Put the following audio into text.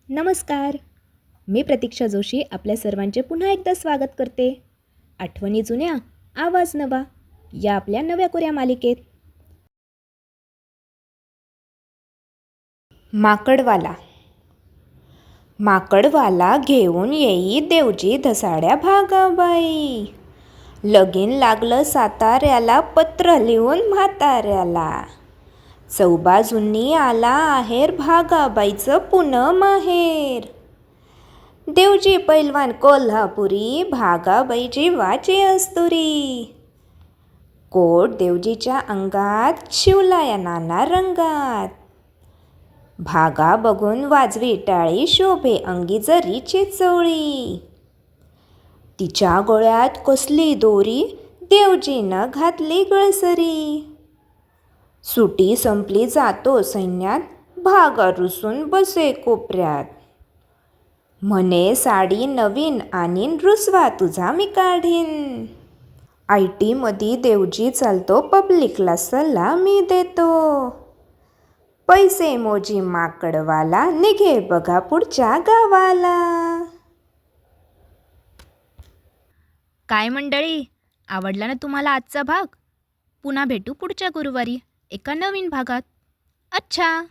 नमस्कार. मी प्रतीक्षा जोशी आपल्या सर्वांचे पुन्हा एकदा स्वागत करते. आठवणी जुन्या, आवाज नवा या आपल्या नव्या कोऱ्या मालिकेत. माकडवाला. माकडवाला घेऊन येई देवजी धसाड्या भागाबाई. लगीन लागलं साताऱ्याला, पत्र लिहून म्हाताऱ्याला. चौबाजूंनी आला आहेर, भागाबाईचं पुणं माहेर. देवजी पैलवान कोल्हापुरी, भागाबाई जीवाची अस्तुरी. कोट देवजीच्या अंगात, शिवलाया नाना रंगात. भागा बघून वाजवी टाळी, शोभे अंगी जरीची चोळी. तिच्या गळ्यात कसली दोरी, देवजीनं घातली गळसरी. सुटी संपली जातो सैन्यात, भागा रुसून बसे कोपऱ्यात. म्हणे साडी नवीन आणीन, रुसवा तुझा मी काढीन. IT मधी देवजी चालतो, पब्लिकला सल्ला मी देतो. पैसे मोजी माकडवाला, निघे बघा पुढच्या गावाला. काय मंडळी, आवडला ना तुम्हाला आजचा भाग? पुन्हा भेटू पुढच्या गुरुवारी एका नवीन भागात. अच्छा.